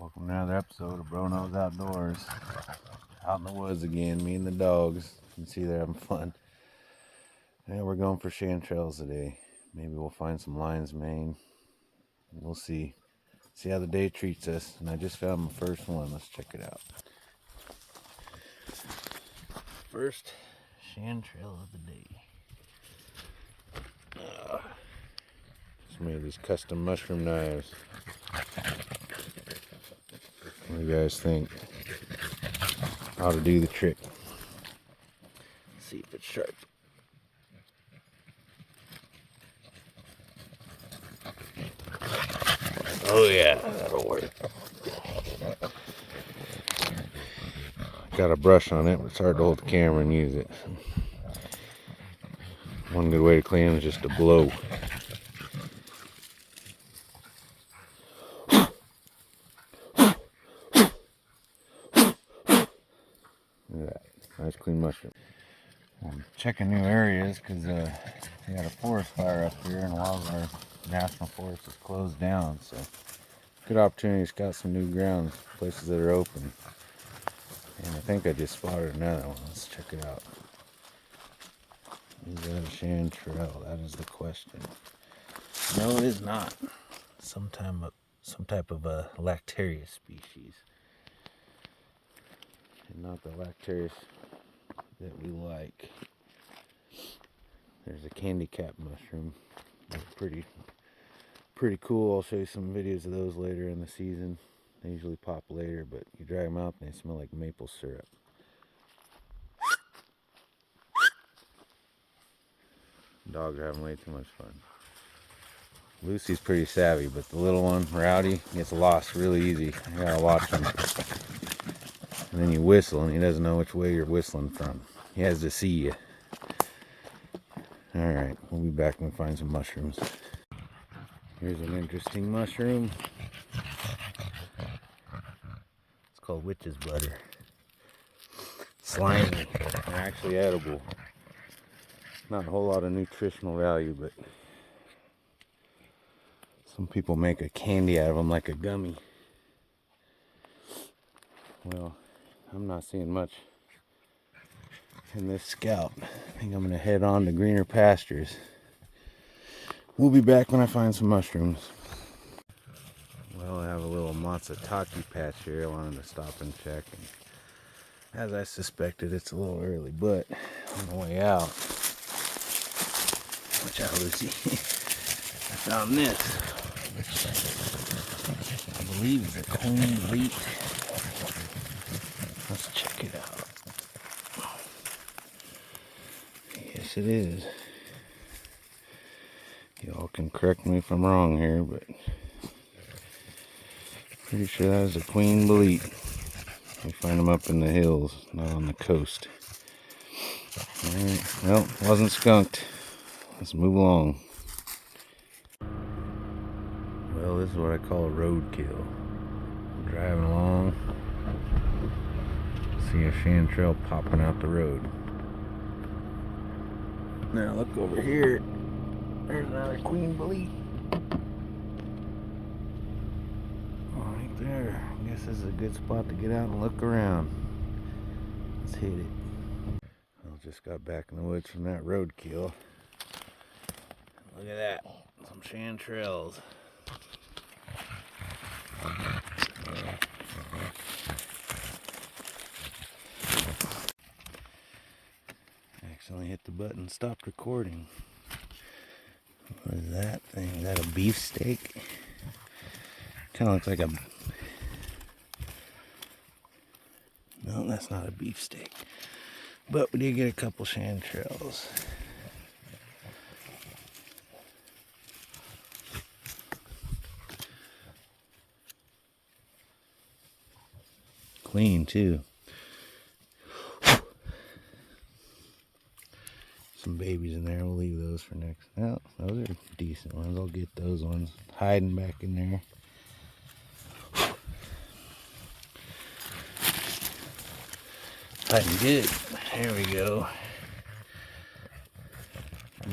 Welcome to another episode of Bro Knows Outdoors. Out in the woods again, me and the dogs. You can see they're having fun. Yeah, we're going for chanterelles today. Maybe we'll find some lion's mane. We'll see. See how the day treats us. And I just found my first one. Let's check it out. First chanterelle of the day. Just made these custom mushroom knives. What do you guys think? How to do the trick. Let's see if it's sharp. Oh yeah, that'll work. Got a brush on it, but it's hard to hold the camera and use it. One good way to clean it is just to blow. Look at that. Nice clean mushroom. I'm checking new areas because they had a forest fire up here and a lot of our national forest is closed down. So good opportunity. It's got some new ground, places that are open. And I think I just spotted another one. Let's check it out. Is that a chanterelle? That is the question. No, it is not. Some type of a lactarius species. And not the lactarius that we like. There's a candy cap mushroom. They're pretty cool. I'll show you some videos of those later in the season. They usually pop later, but you dry them out and they smell like maple syrup. Dogs are having way too much fun. Lucy's pretty savvy, but the little one, Rowdy, gets lost really easy. You gotta watch him. And then you whistle and he doesn't know which way you're whistling from. He has to see you. Alright, we'll be back when we find some mushrooms. Here's an interesting mushroom. It's called witch's butter. Slimy and actually edible. Not a whole lot of nutritional value, but some people make a candy out of them like a gummy. Well, I'm not seeing much in this scout. I think I'm going to head on to greener pastures. We'll be back when I find some mushrooms. Well, I have a little matsutake patch here. I wanted to stop and check. And as I suspected, it's a little early, but on the way out, watch out, Lucy. I found this, which I believe is a queen elite. Let's check it out. Yes, it is. Y'all can correct me if I'm wrong here, but pretty sure that is a queen elite. We find them up in the hills, not on the coast. Alright, well, wasn't skunked. Let's move along. Well, this is what I call a roadkill. I'm driving along, see a chanterelle popping out the road. Now look over here. There's another queen elite. Right there. I guess this is a good spot to get out and look around. Let's hit it. I just got back in the woods from that roadkill. Look at that. Some chanterelles. Accidentally hit the button, stopped recording. What is that thing? Is that a beefsteak? Kind of looks like a... No, that's not a beefsteak. But we did get a couple chanterelles. Clean too. Some babies in there. We'll leave those for next. Well, those are decent ones. I'll get those ones hiding back in there. Hiding good. There we go.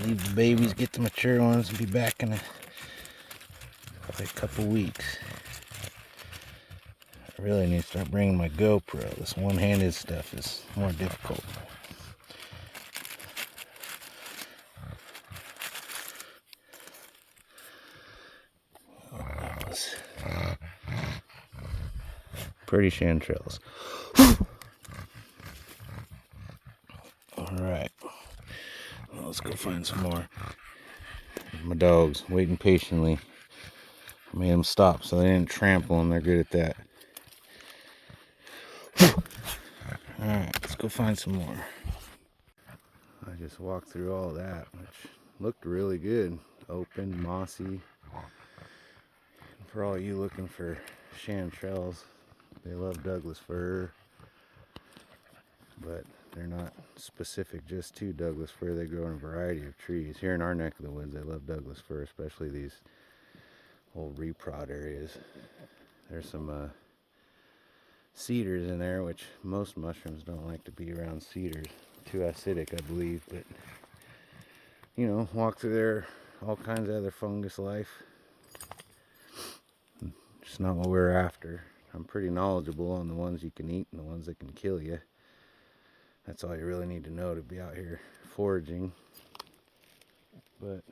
Leave the babies, get the mature ones, and be back in a couple weeks. I really need to start bringing my GoPro. This one-handed stuff is more difficult. Oh, that was pretty chanterelles. Alright, well, let's go find some more. My dogs waiting patiently. I made them stop so they didn't trample them. They're good at that. Alright, let's go find some more. I just walked through all that, which looked really good. Open, mossy. For all you looking for chanterelles, they love Douglas fir, but they're not specific just to Douglas fir. They grow in a variety of trees. Here in our neck of the woods, they love Douglas fir, especially these old reprod areas. There's some cedars in there, which most mushrooms don't like to be around cedars. Too acidic, I believe, but you know, walk through there, all kinds of other fungus life. Just not what we're after. I'm pretty knowledgeable on the ones you can eat and the ones that can kill you. That's all you really need to know to be out here foraging. But,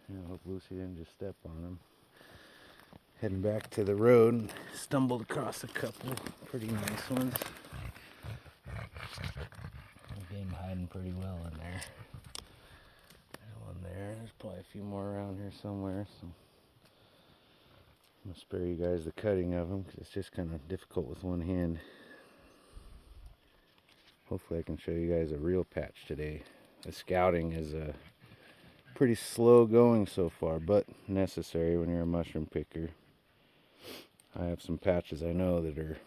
you know, hope Lucy didn't just step on them. Heading back to the road, and stumbled across a couple pretty nice ones. Game hiding pretty well in there. There's one there. There's probably a few more around here somewhere. So I'm going to spare you guys the cutting of them because it's just kind of difficult with one hand. Hopefully I can show you guys a real patch today. The scouting is pretty slow going so far, but necessary when you're a mushroom picker. I have some patches I know that are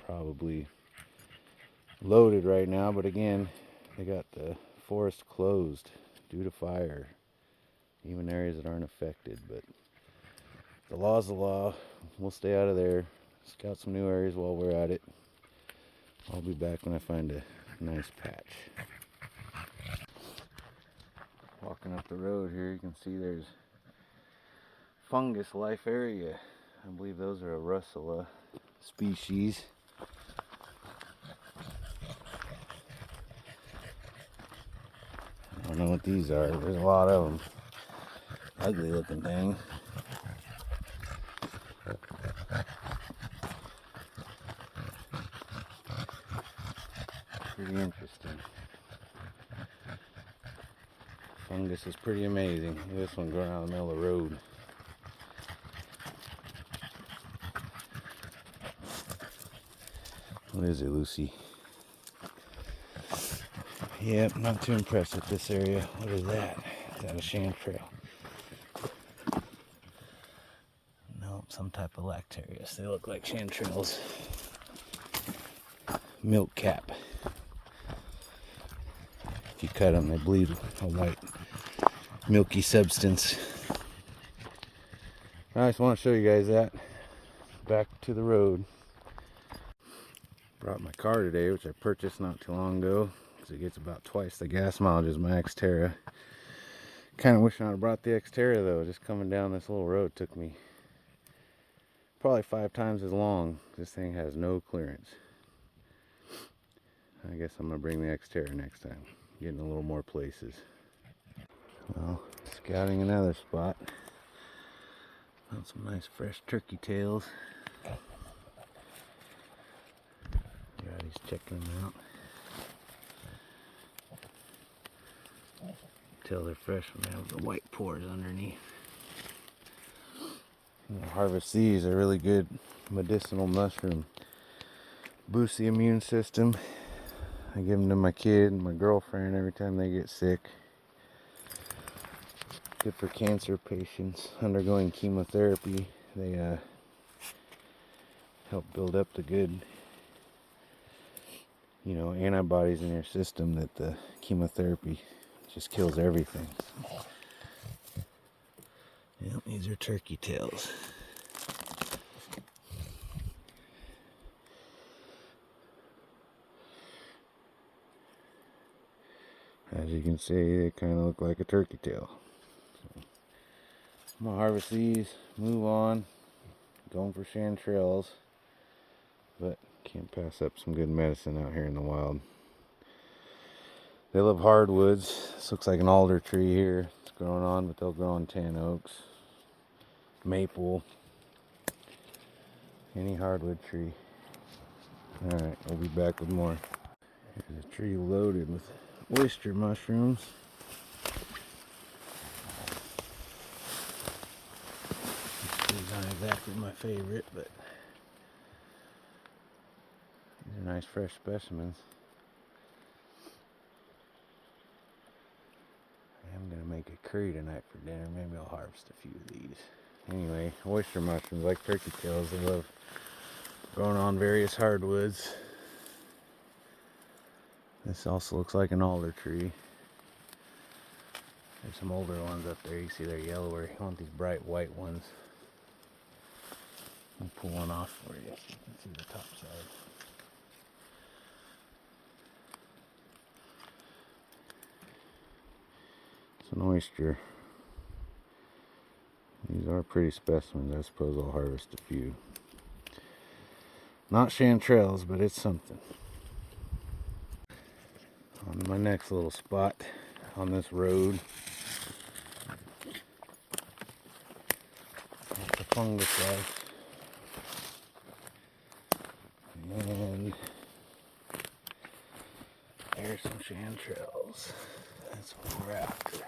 probably loaded right now, but again, they got the forest closed due to fire. Even areas that aren't affected, but the law's the law. We'll stay out of there. Scout some new areas while we're at it. I'll be back when I find a nice patch. Walking up the road here, you can see there's fungus life area. I believe those are a Russula species. I don't know what these are. There's a lot of them. Ugly looking thing. Pretty interesting. Fungus is pretty amazing. Look at this one growing out in the middle of the road. What is it, Lucy? Yep, not too impressed with this area. What is that? Is that a chanterelle? Nope, some type of lactarius. They look like chanterelles. Milk cap. If you cut them, they bleed a white, milky substance. I just want to show you guys that. Back to the road. Brought my car today, which I purchased not too long ago, because it gets about twice the gas mileage as my Xterra. Kind of wishing I'd brought the Xterra though. Just coming down this little road took me probably 5 times as long. This thing has no clearance. I guess I'm gonna bring the Xterra next time. Getting a little more places. Well, scouting another spot. Found some nice fresh turkey tails. Rowdy's checking them out. Tell they're fresh when they have the white pores underneath. Harvest these. They're really good medicinal mushroom. Boost the immune system. I give them to my kid and my girlfriend every time they get sick. Good for cancer patients undergoing chemotherapy. They help build up the good, you know, antibodies in your system that the chemotherapy just kills everything. Yep, these are turkey tails. As you can see, they kind of look like a turkey tail. So, I'm gonna harvest these, move on, going for chanterelles. but can't pass up some good medicine out here in the wild. They love hardwoods. This looks like an alder tree here. It's growing on, but they'll grow on tan oaks, maple, any hardwood tree. Alright, we'll be back with more. Here's a tree loaded with oyster mushrooms. These aren't exactly my favorite, but these are nice fresh specimens. I'm gonna make a curry tonight for dinner. Maybe I'll harvest a few of these. Anyway, oyster mushrooms, like turkey tails, they love growing on various hardwoods. This also looks like an alder tree. There's some older ones up there. You see they're yellower. You want these bright white ones. I'll pull one off for you so you can see the top side. It's an oyster. These are pretty specimens. I suppose I'll harvest a few. Not chanterelles, but it's something. On my next little spot on this road. It's a fungus life. And there's some chanterelles. That's what we're after.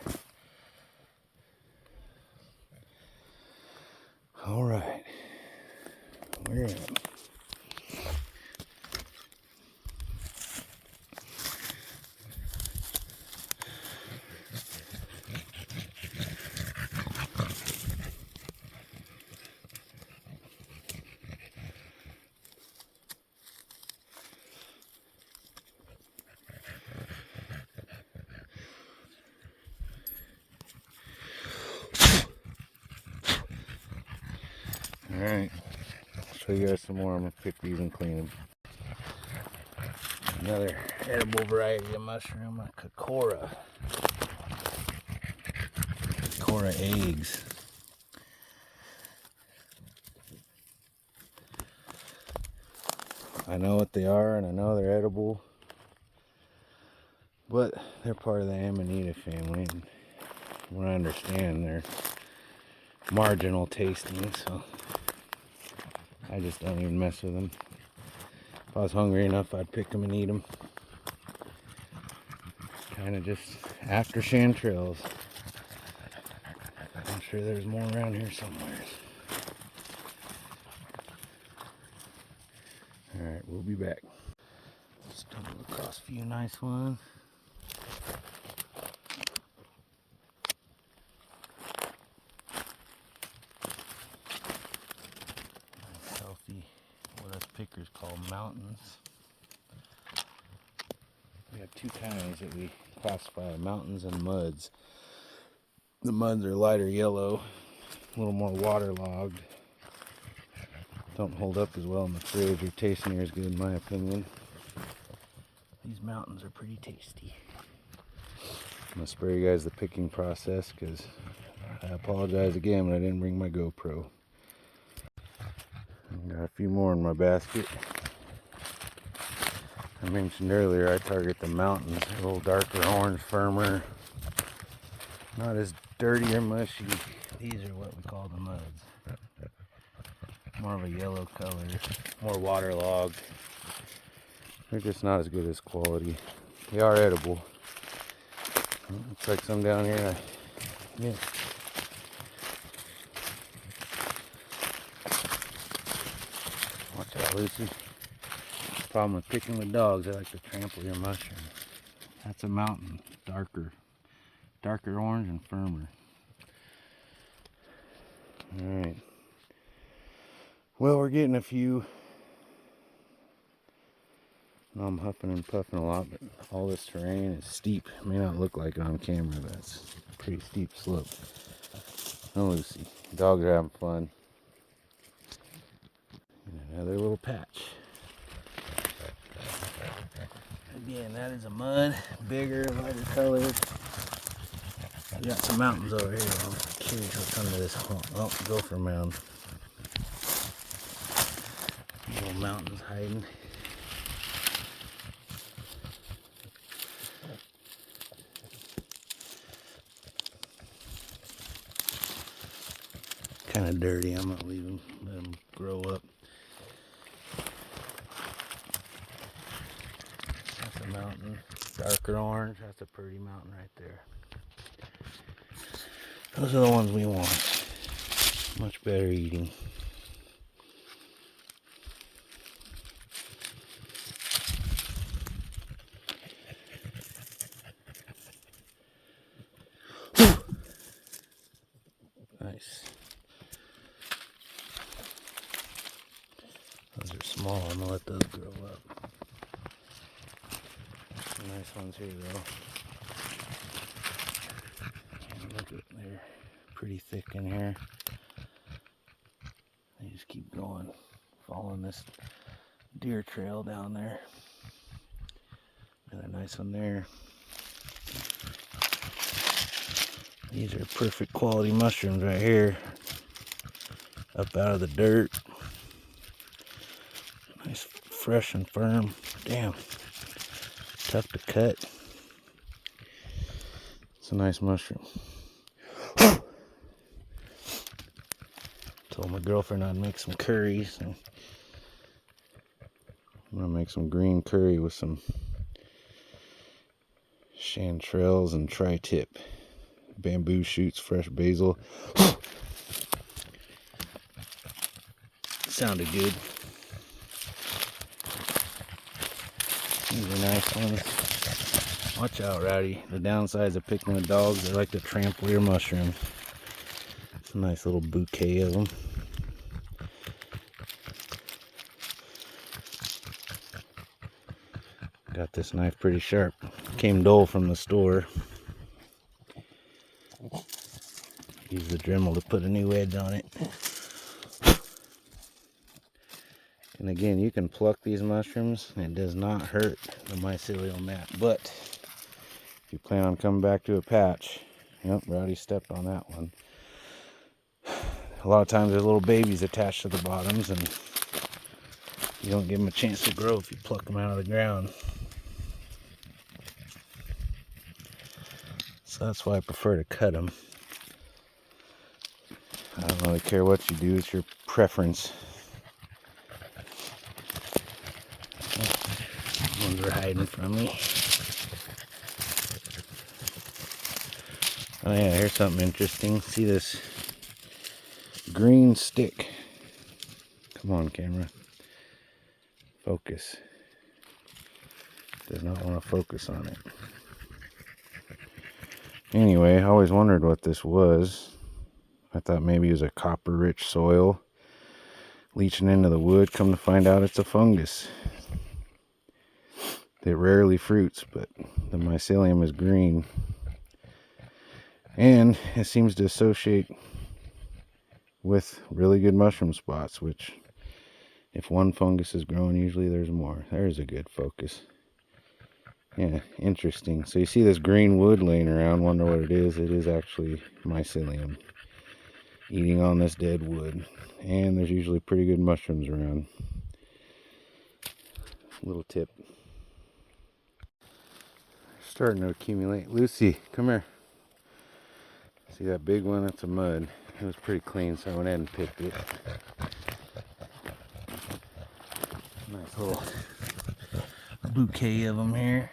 Alright. We're in. Alright, I'll show you guys some more. I'm going to pick these and clean them. Another edible variety of mushroom, a Kokora. Kokora eggs. I know what they are and I know they're edible, but they're part of the Amanita family. And from what I understand, they're marginal tasting, so I just don't even mess with them. If I was hungry enough, I'd pick them and eat them. Kind of just after chanterelles. I'm sure there's more around here somewhere. Alright, we'll be back. Stumbled across a few nice ones. Healthy, what us pickers call mountains. We have two kinds that we classify, mountains and muds. The muds are lighter yellow, a little more waterlogged. Don't hold up as well in the fridge or taste near as good in my opinion. These mountains are pretty tasty. I'm going to spare you guys the picking process because I apologize again, but I didn't bring my GoPro. I've got a few more in my basket. I mentioned earlier I target the mountains, a little darker orange, firmer, not as dirty or mushy. These are what we call the muds. More of a yellow color, more waterlogged. They're just not as good as quality. They are edible. Looks like some down here I missed. Watch out, Lucy. Problem with picking with dogs, they like to trample your mushrooms. That's a mountain, darker orange and firmer. Alright. Well, we're getting a few. Now I'm huffing and puffing a lot, but all this terrain is steep. It may not look like it on camera, but it's a pretty steep slope. Oh, Lucy. Dogs are having fun. And another little patch. Again, that is a mud, bigger, lighter colored. We got some mountains over here. I'm curious what's under this hump. Oh, gopher mound. Little mountains hiding. Kind of dirty. I'm gonna leave them, let them grow up. That's a mountain, darker orange. That's a pretty mountain right there. Those are the ones we want. Much better eating. Nice. Those are small. I'm gonna let those grow up. Some nice ones here though. And look at, they're pretty thick in here. They just keep going, following this deer trail down there. Another nice one there. These are perfect quality mushrooms right here. Up out of the dirt. Nice, fresh and firm. Damn. Tough to cut. It's a nice mushroom. Told my girlfriend I'd make some curry. So I'm gonna make some green curry with some chanterelles and tri-tip. Bamboo shoots, fresh basil. Sounded good. These are nice ones. Watch out, Rowdy. The downsides of picking with dogs, they like to trample your mushrooms. It's a nice little bouquet of them. Got this knife pretty sharp. Came dull from the store. Use the Dremel to put a new edge on it. And again, you can pluck these mushrooms and it does not hurt the mycelial mat. But if you plan on coming back to a patch, yep, Rowdy stepped on that one. A lot of times there's little babies attached to the bottoms and you don't give them a chance to grow if you pluck them out of the ground. So that's why I prefer to cut them. I don't really care what you do, it's your preference. Ones are hiding from me. Oh yeah, here's something interesting. See this green stick? Come on, camera. Focus. Does not want to focus on it. Anyway, I always wondered what this was. I thought maybe it was a copper-rich soil leaching into the wood. Come to find out it's a fungus. It rarely fruits, but the mycelium is green. And it seems to associate with really good mushroom spots, which if one fungus is growing, usually there's more. There's a good focus. Yeah, interesting. So you see this green wood laying around, wonder what it is. It is actually mycelium eating on this dead wood. And there's usually pretty good mushrooms around. Little tip. Starting to accumulate. Lucy, come here. See that big one? That's a mud. It was pretty clean, so I went ahead and picked it. Nice little bouquet of them here.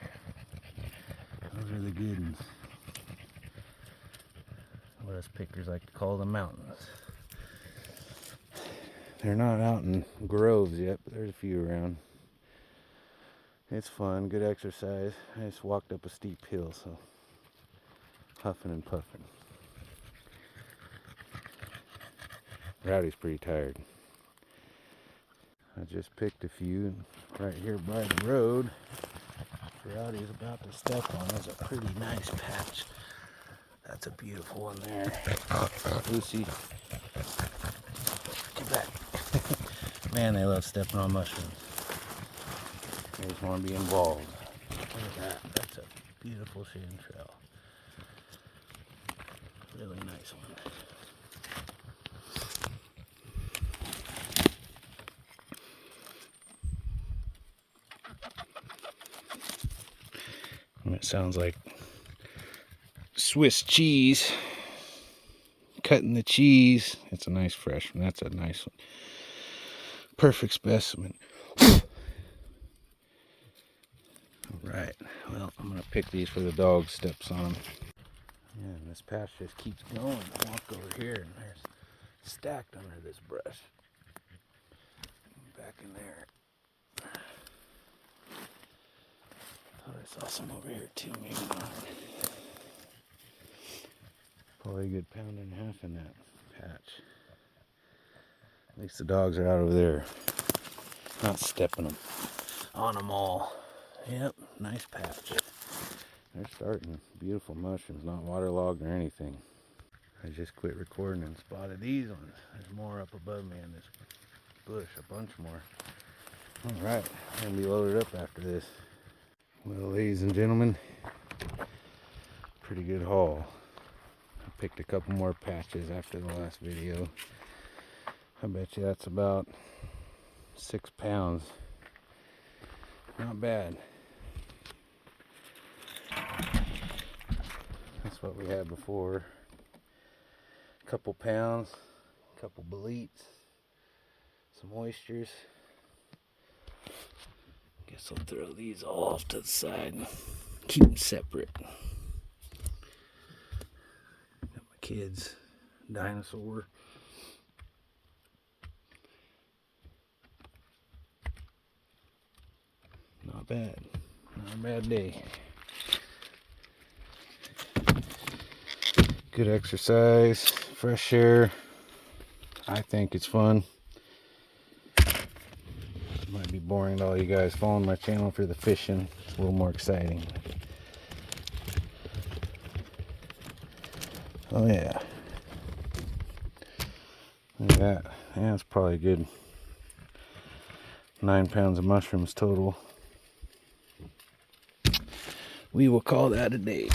Those are the good ones. What us pickers like to call the mountains. They're not out in groves yet, but there's a few around. It's fun, good exercise. I just walked up a steep hill, so huffing and puffing. Rowdy's pretty tired. I just picked a few right here by the road. Rowdy's about to step on. There's a pretty nice patch. That's a beautiful one there. Lucy, get back. Man, they love stepping on mushrooms. They just want to be involved. Look at that. That's a beautiful chanterelle. Really nice one. It sounds like Swiss cheese. Cutting the cheese. It's a nice fresh one. That's a nice one. Perfect specimen. Alright, well, I'm going to pick these for the dog steps on them. Yeah, and this patch just keeps going. I walk over here and there's stacked under this brush. Back in there. Thought I saw some over here too, maybe not. Probably a good pound and a half in that patch. At least the dogs are out over there. Not stepping them on them all. Yep, nice patch. They're starting. Beautiful mushrooms, not waterlogged or anything. I just quit recording and spotted these ones. There's more up above me in this bush, a bunch more. Alright, I'm going to be loaded up after this. Well, ladies and gentlemen, pretty good haul. I picked a couple more patches after the last video. I bet you that's about 6 pounds. Not bad. That's what we had before. A couple pounds, a couple boletes, some oysters. Guess I'll throw these all off to the side and keep them separate. Got my kids' dinosaur. Not bad. Not a bad day. Good exercise, fresh air. I think it's fun. Might be boring to all you guys following my channel for the fishing. It's a little more exciting. Oh yeah. Look at that. Yeah, it's probably a good 9 pounds of mushrooms total. We will call that a day.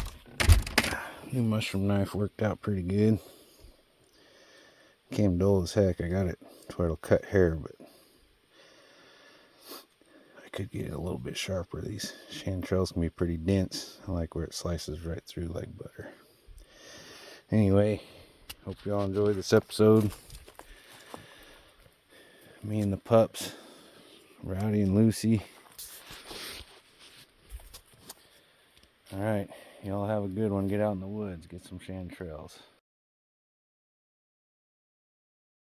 New mushroom knife worked out pretty good. Came dull as heck. I got it to where it'll cut hair, but I could get it a little bit sharper. These chanterelles can be pretty dense. I like where it slices right through like butter. Anyway, hope y'all enjoyed this episode. Me and the pups, Rowdy and Lucy. Alright, y'all have a good one. Get out in the woods, get some chanterelles.